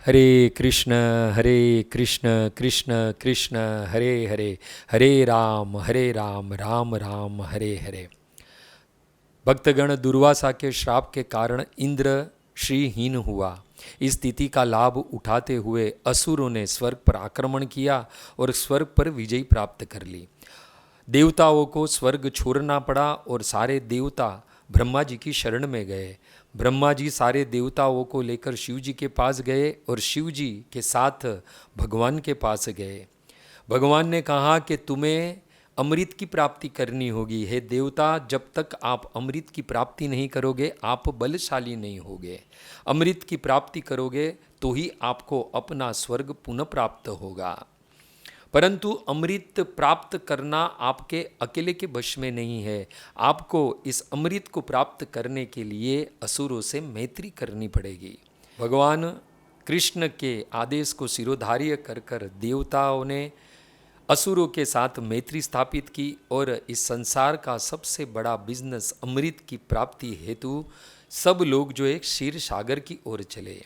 हरे कृष्ण कृष्ण कृष्ण हरे हरे, हरे राम राम राम हरे हरे। भक्तगण दुर्वासा के श्राप के कारण इंद्र श्रीहीन हुआ। इस स्थिति का लाभ उठाते हुए असुरों ने स्वर्ग पर आक्रमण किया और स्वर्ग पर विजय प्राप्त कर ली। देवताओं को स्वर्ग छोड़ना पड़ा और सारे देवता ब्रह्मा जी की शरण में गए। ब्रह्मा जी सारे देवताओं को लेकर शिव जी के पास गए और शिव जी के साथ भगवान के पास गए। भगवान ने कहा कि तुम्हें अमृत की प्राप्ति करनी होगी। हे देवता, जब तक आप अमृत की प्राप्ति नहीं करोगे आप बलशाली नहीं होगे। अमृत की प्राप्ति करोगे तो ही आपको अपना स्वर्ग पुनः प्राप्त होगा। परंतु अमृत प्राप्त करना आपके अकेले के वश में नहीं है। आपको इस अमृत को प्राप्त करने के लिए असुरों से मैत्री करनी पड़ेगी। भगवान कृष्ण के आदेश को सिरोधार्य कर कर देवताओं ने असुरों के साथ मैत्री स्थापित की और इस संसार का सबसे बड़ा बिजनेस अमृत की प्राप्ति हेतु सब लोग जो एक क्षीर सागर की ओर चले।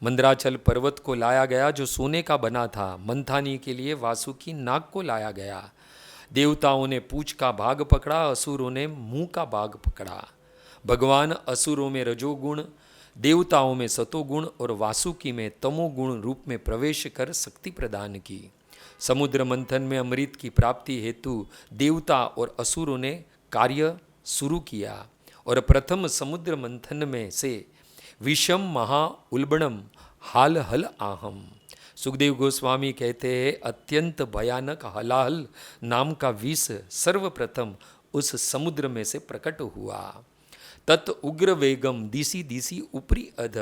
मंदराचल पर्वत को लाया गया जो सोने का बना था। मंथानी के लिए वासुकी नाग को लाया गया। देवताओं ने पूंछ का भाग पकड़ा, असुरों ने मुंह का भाग पकड़ा। भगवान असुरों में रजोगुण, देवताओं में सतोगुण और वासुकी में तमोगुण रूप में प्रवेश कर शक्ति प्रदान की। समुद्र मंथन में अमृत की प्राप्ति हेतु देवता और असुरों ने कार्य शुरू किया और प्रथम समुद्र मंथन में से विषम महा उल्बणम हाल हल आहम। सुखदेव गोस्वामी कहते हैं अत्यंत भयानक हलाहल नाम का विष सर्वप्रथम उस समुद्र में से प्रकट हुआ। तत् उग्र वेगम दिसी दिसी ऊपरी अध।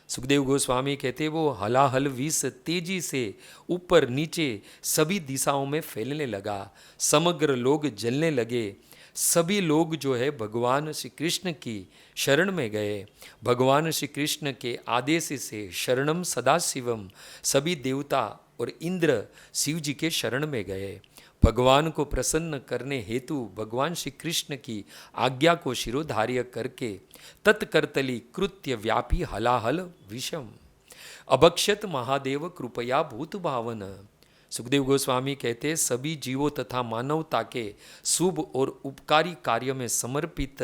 सुखदेव गोस्वामी कहते वो हलाहल विष तेजी से ऊपर नीचे सभी दिशाओं में फैलने लगा। समग्र लोग जलने लगे। सभी लोग जो है भगवान श्री कृष्ण की शरण में गए। भगवान श्री कृष्ण के आदेश से शरणम सदाशिवम, सभी देवता और इंद्र शिव जी के शरण में गए। भगवान को प्रसन्न करने हेतु भगवान श्री कृष्ण की आज्ञा को शिरोधार्य करके तत्कर्तली कृत्य व्यापी हलाहल विषम अभक्षत महादेव कृपया भूत भावन। सुखदेव गोस्वामी कहते सभी जीवों तथा मानवता के शुभ और उपकारी कार्य में समर्पित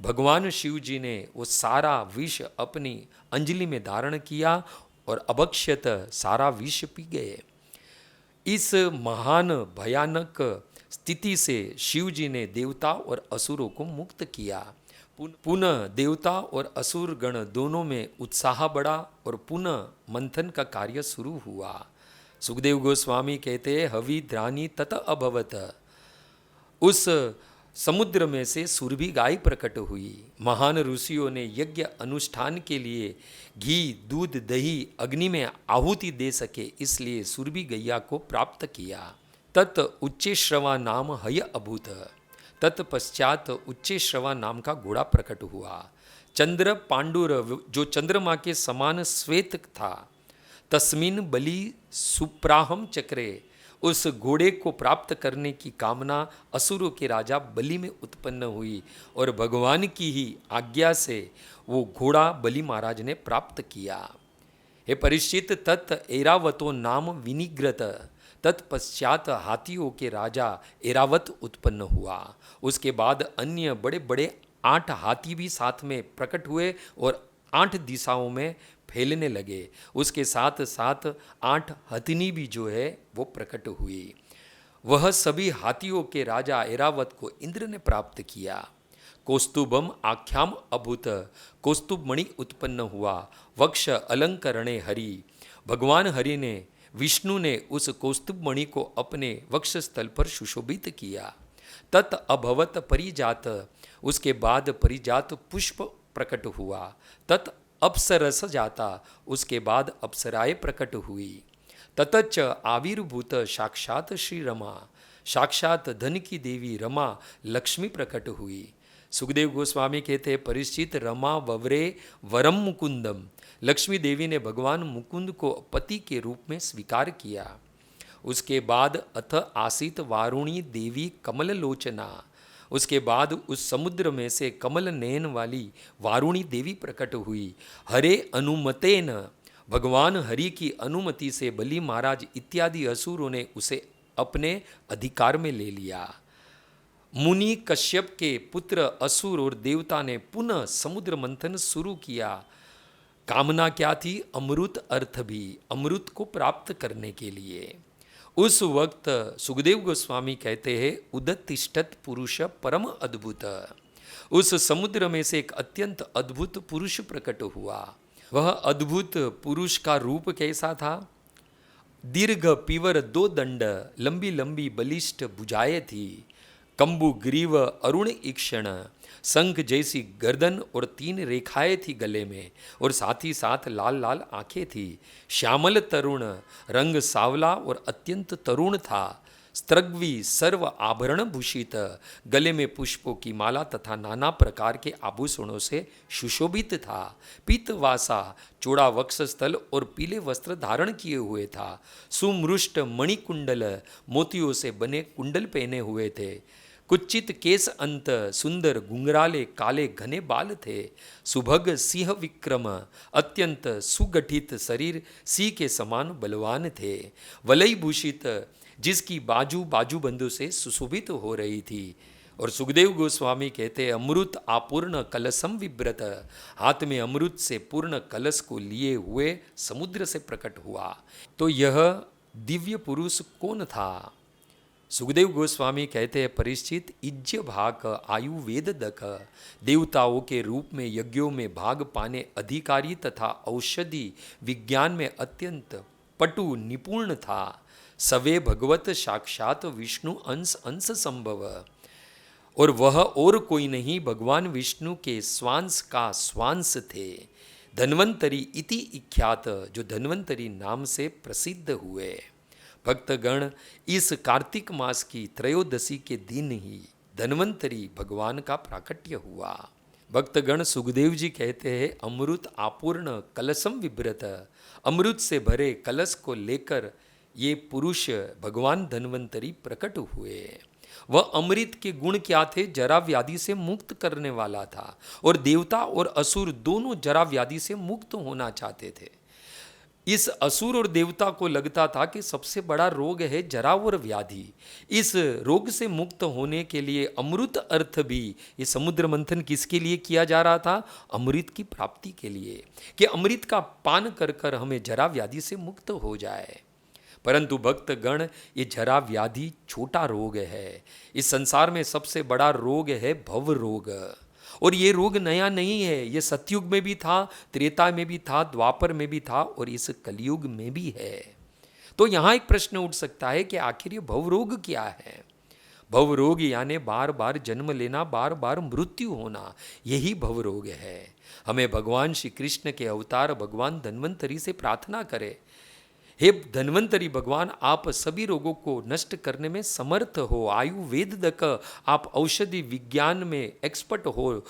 भगवान शिव जी ने वो सारा विष अपनी अंजलि में धारण किया और अभक्षत सारा विष पी गए। इस महान भयानक स्थिति से शिव जी ने देवता और असुरों को मुक्त किया। पुनः देवता और असुर गण दोनों में उत्साह बढ़ा और पुनः मंथन का कार्य शुरू हुआ। सुखदेव गोस्वामी कहते हवि ध्रानी तत अभवत। उस समुद्र में से सुरभि गाय प्रकट हुई। महान ऋषियों ने यज्ञ अनुष्ठान के लिए घी दूध दही अग्नि में आहुति दे सके इसलिए सुरभि गैया को प्राप्त किया। तत् उच्चेश्रवा नाम हय अभूत। तत्पश्चात उच्चेश्रवा नाम का घोड़ा प्रकट हुआ। चंद्र पांडुर जो चंद्रमा के समान श्वेत था। तस्मिन बलि सुप्राहम चक्रे। उस घोड़े को प्राप्त करने की कामना असुरों के राजा बलि में उत्पन्न हुई और भगवान की ही आज्ञा से वो घोड़ा बलि महाराज ने प्राप्त किया। हे परीक्षित, तत् ऐरावतो नाम विनिग्रत। तत्पश्चात हाथियों के राजा ऐरावत उत्पन्न हुआ। उसके बाद अन्य बड़े बड़े 8 हाथी भी साथ में प्रकट हुए और 8 दिशाओं में फैलने लगे। उसके साथ साथ 8 हथिनी भी जो है वो प्रकट हुई। वह सभी हाथियों के राजा ऐरावत को इंद्र ने प्राप्त किया। कौस्तुभम आख्याम अभूत। कौस्तुभ मणि उत्पन्न हुआ। वक्ष अलंकरणे हरि। भगवान हरि ने विष्णु ने उस कौस्तुभ मणि को अपने वक्ष स्थल पर सुशोभित किया। तत् अभवत परिजात। उसके बाद परिजात पुष्प प्रकट हुआ। तत् अप्सरस जाता। उसके बाद अप्सराएं प्रकट हुई। ततच आविर्भूत साक्षात श्री रमा। साक्षात धन की देवी रमा लक्ष्मी प्रकट हुई। सुखदेव गोस्वामी कहते हैं परिचित रमा ववरे वरम मुकुंदम। लक्ष्मी देवी ने भगवान मुकुंद को पति के रूप में स्वीकार किया। उसके बाद अथ आसित वारुणी देवी कमल लोचना। उसके बाद उस समुद्र में से कमल नयन वाली वारुणी देवी प्रकट हुई। हरे अनुमतेन भगवान हरि की अनुमति से बलि महाराज इत्यादि असुरों ने उसे अपने अधिकार में ले लिया। मुनि कश्यप के पुत्र असुर और देवता ने पुनः समुद्र मंथन शुरू किया। कामना क्या थी? अमृत अर्थ भी, अमृत को प्राप्त करने के लिए। उस वक्त सुखदेव गोस्वामी कहते हैं, उदतिष्ठत पुरुष परम अद्भुत। उस समुद्र में से एक अत्यंत अद्भुत पुरुष प्रकट हुआ। वह अद्भुत पुरुष का रूप कैसा था? दीर्घ पीवर 2 दंड, लंबी लंबी बलिष्ठ भुजाएं थी, कंबु ग्रीव अरुण ईक्षण, शंख जैसी गर्दन और 3 रेखाएं थी गले में, और साथ ही साथ लाल लाल आंखें थी। श्यामल तरुण, रंग सावला और अत्यंत तरुण था। स्त्रग्वी सर्व आभरण भूषित, गले में पुष्पों की माला तथा नाना प्रकार के आभूषणों से सुशोभित था। पीतवासा, चौड़ा वक्षस्थल और पीले वस्त्र धारण किए हुए था। सुमृष्ट मणिकुंडल, मोतियों से बने कुंडल पहने हुए थे। कुचित केस अंत, सुंदर घुंघराले काले घने बाल थे। सुभग सिंह विक्रम, अत्यंत सुगठित शरीर, सिंह के समान बलवान थे। वलय भूषित, जिसकी बाजू बाजूबंदों से सुशोभित हो रही थी। और सुखदेव गोस्वामी कहते, अमृत आपूर्ण कलशम विब्रत, हाथ में अमृत से पूर्ण कलश को लिए हुए समुद्र से प्रकट हुआ। तो यह दिव्य पुरुष कौन था? सुखदेव गोस्वामी कहते हैं, परिचित इज्य भाग आयु वेद दक, देवताओं के रूप में यज्ञों में भाग पाने अधिकारी तथा औषधि विज्ञान में अत्यंत पटु निपुण था। सवे भगवत साक्षात विष्णु अंश अंश संभव, और वह और कोई नहीं भगवान विष्णु के स्वांश का स्वांश थे। धन्वंतरी इति इख्यात, जो धन्वंतरी नाम से प्रसिद्ध हुए। भक्तगण, इस कार्तिक मास की त्रयोदशी के दिन ही धन्वंतरी भगवान का प्राकट्य हुआ। भक्तगण, सुखदेव जी कहते हैं, अमृत आपूर्ण कलशम विभ्रत, अमृत से भरे कलश को लेकर ये पुरुष भगवान धन्वंतरी प्रकट हुए। वह अमृत के गुण क्या थे? जरा व्याधि से मुक्त करने वाला था, और देवता और असुर दोनों जरा व्याधि से मुक्त होना चाहते थे। इस असुर और देवता को लगता था कि सबसे बड़ा रोग है जरा और व्याधि। इस रोग से मुक्त होने के लिए अमृत अर्थ भी, ये समुद्र मंथन किसके लिए किया जा रहा था? अमृत की प्राप्ति के लिए, कि अमृत का पान कर कर हमें जरा व्याधि से मुक्त हो जाए। परंतु भक्तगण, ये जरा व्याधि छोटा रोग है। इस संसार में सबसे बड़ा रोग है भव रोग, और ये रोग नया नहीं है। ये सतयुग में भी था, त्रेता में भी था, द्वापर में भी था, और इस कलयुग में भी है। तो यहाँ एक प्रश्न उठ सकता है कि आखिर ये भव रोग क्या है? भव रोग यानी बार बार जन्म लेना, बार बार मृत्यु होना, यही भव रोग है। हमें भगवान श्री कृष्ण के अवतार भगवान धन्वंतरी से प्रार्थना करें, हे धन्वंतरी भगवान, आप सभी रोगों को नष्ट करने में समर्थ हो, आयु वेददक, आप औषधि विज्ञान में एक्सपर्ट हो,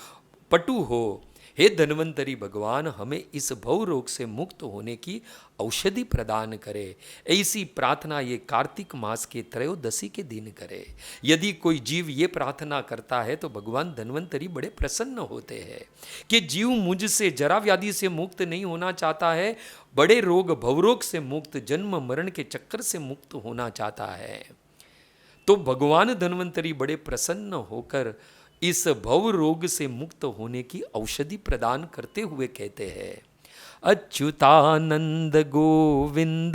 पटु हो। हे धन्वंतरी भगवान, हमें इस भव रोग से मुक्त होने की औषधि प्रदान करे। ऐसी प्रार्थना ये कार्तिक मास के त्रयोदशी के दिन करे। यदि कोई जीव ये प्रार्थना करता है तो भगवान धन्वंतरी बड़े प्रसन्न होते हैं कि जीव मुझसे जरा व्याधि से मुक्त नहीं होना चाहता है, बड़े रोग भवरोग से मुक्त, जन्म मरण के चक्कर से मुक्त होना चाहता है। तो भगवान धन्वंतरी बड़े प्रसन्न होकर इस भव रोग से मुक्त होने की औषधि प्रदान करते हुए कहते हैं, अच्युतानंद गोविंद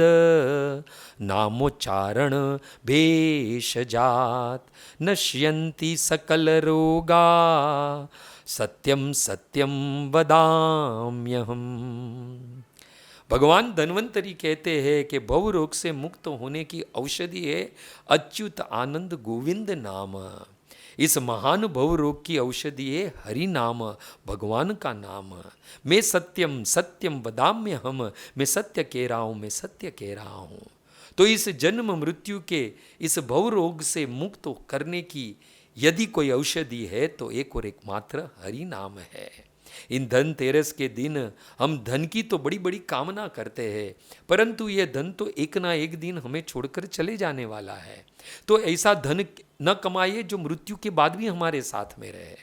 नामोच्चारण भेषजात, नश्यन्ति सकल रोगा, सत्यम सत्यम वदाम्यहम्। भगवान धन्वंतरी कहते हैं कि भव रोग से मुक्त होने की औषधि है अच्युत आनंद गोविंद नाम। इस महान भव रोग की औषधि है हरि नाम, भगवान का नाम। मैं सत्यम सत्यम वदाम्य हम, मैं सत्य कह रहा हूँ, मैं सत्य कह रहा हूँ। तो इस जन्म मृत्यु के इस भव रोग से मुक्त करने की यदि कोई औषधि है तो एक और एकमात्र हरि नाम है। इन धनतेरस के दिन हम धन की तो बड़ी बड़ी कामना करते हैं, परंतु यह धन तो एक ना एक दिन हमें छोड़कर चले जाने वाला है। तो ऐसा धन न कमाइए जो मृत्यु के बाद भी हमारे साथ में रहे।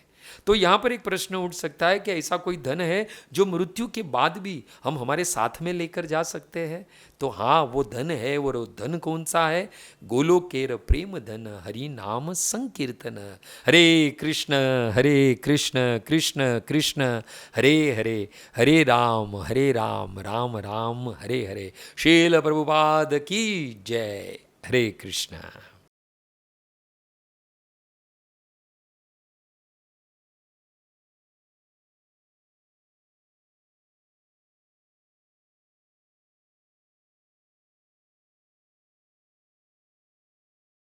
तो यहाँ पर एक प्रश्न उठ सकता है कि ऐसा कोई धन है जो मृत्यु के बाद भी हम हमारे साथ में लेकर जा सकते हैं? तो हाँ, वो धन है। वो धन कौन सा है? गोलोकेर प्रेम धन हरि नाम संकीर्तन। हरे कृष्ण कृष्ण कृष्ण हरे हरे, हरे राम राम राम हरे हरे। शील प्रभुपाद की जय। हरे कृष्ण।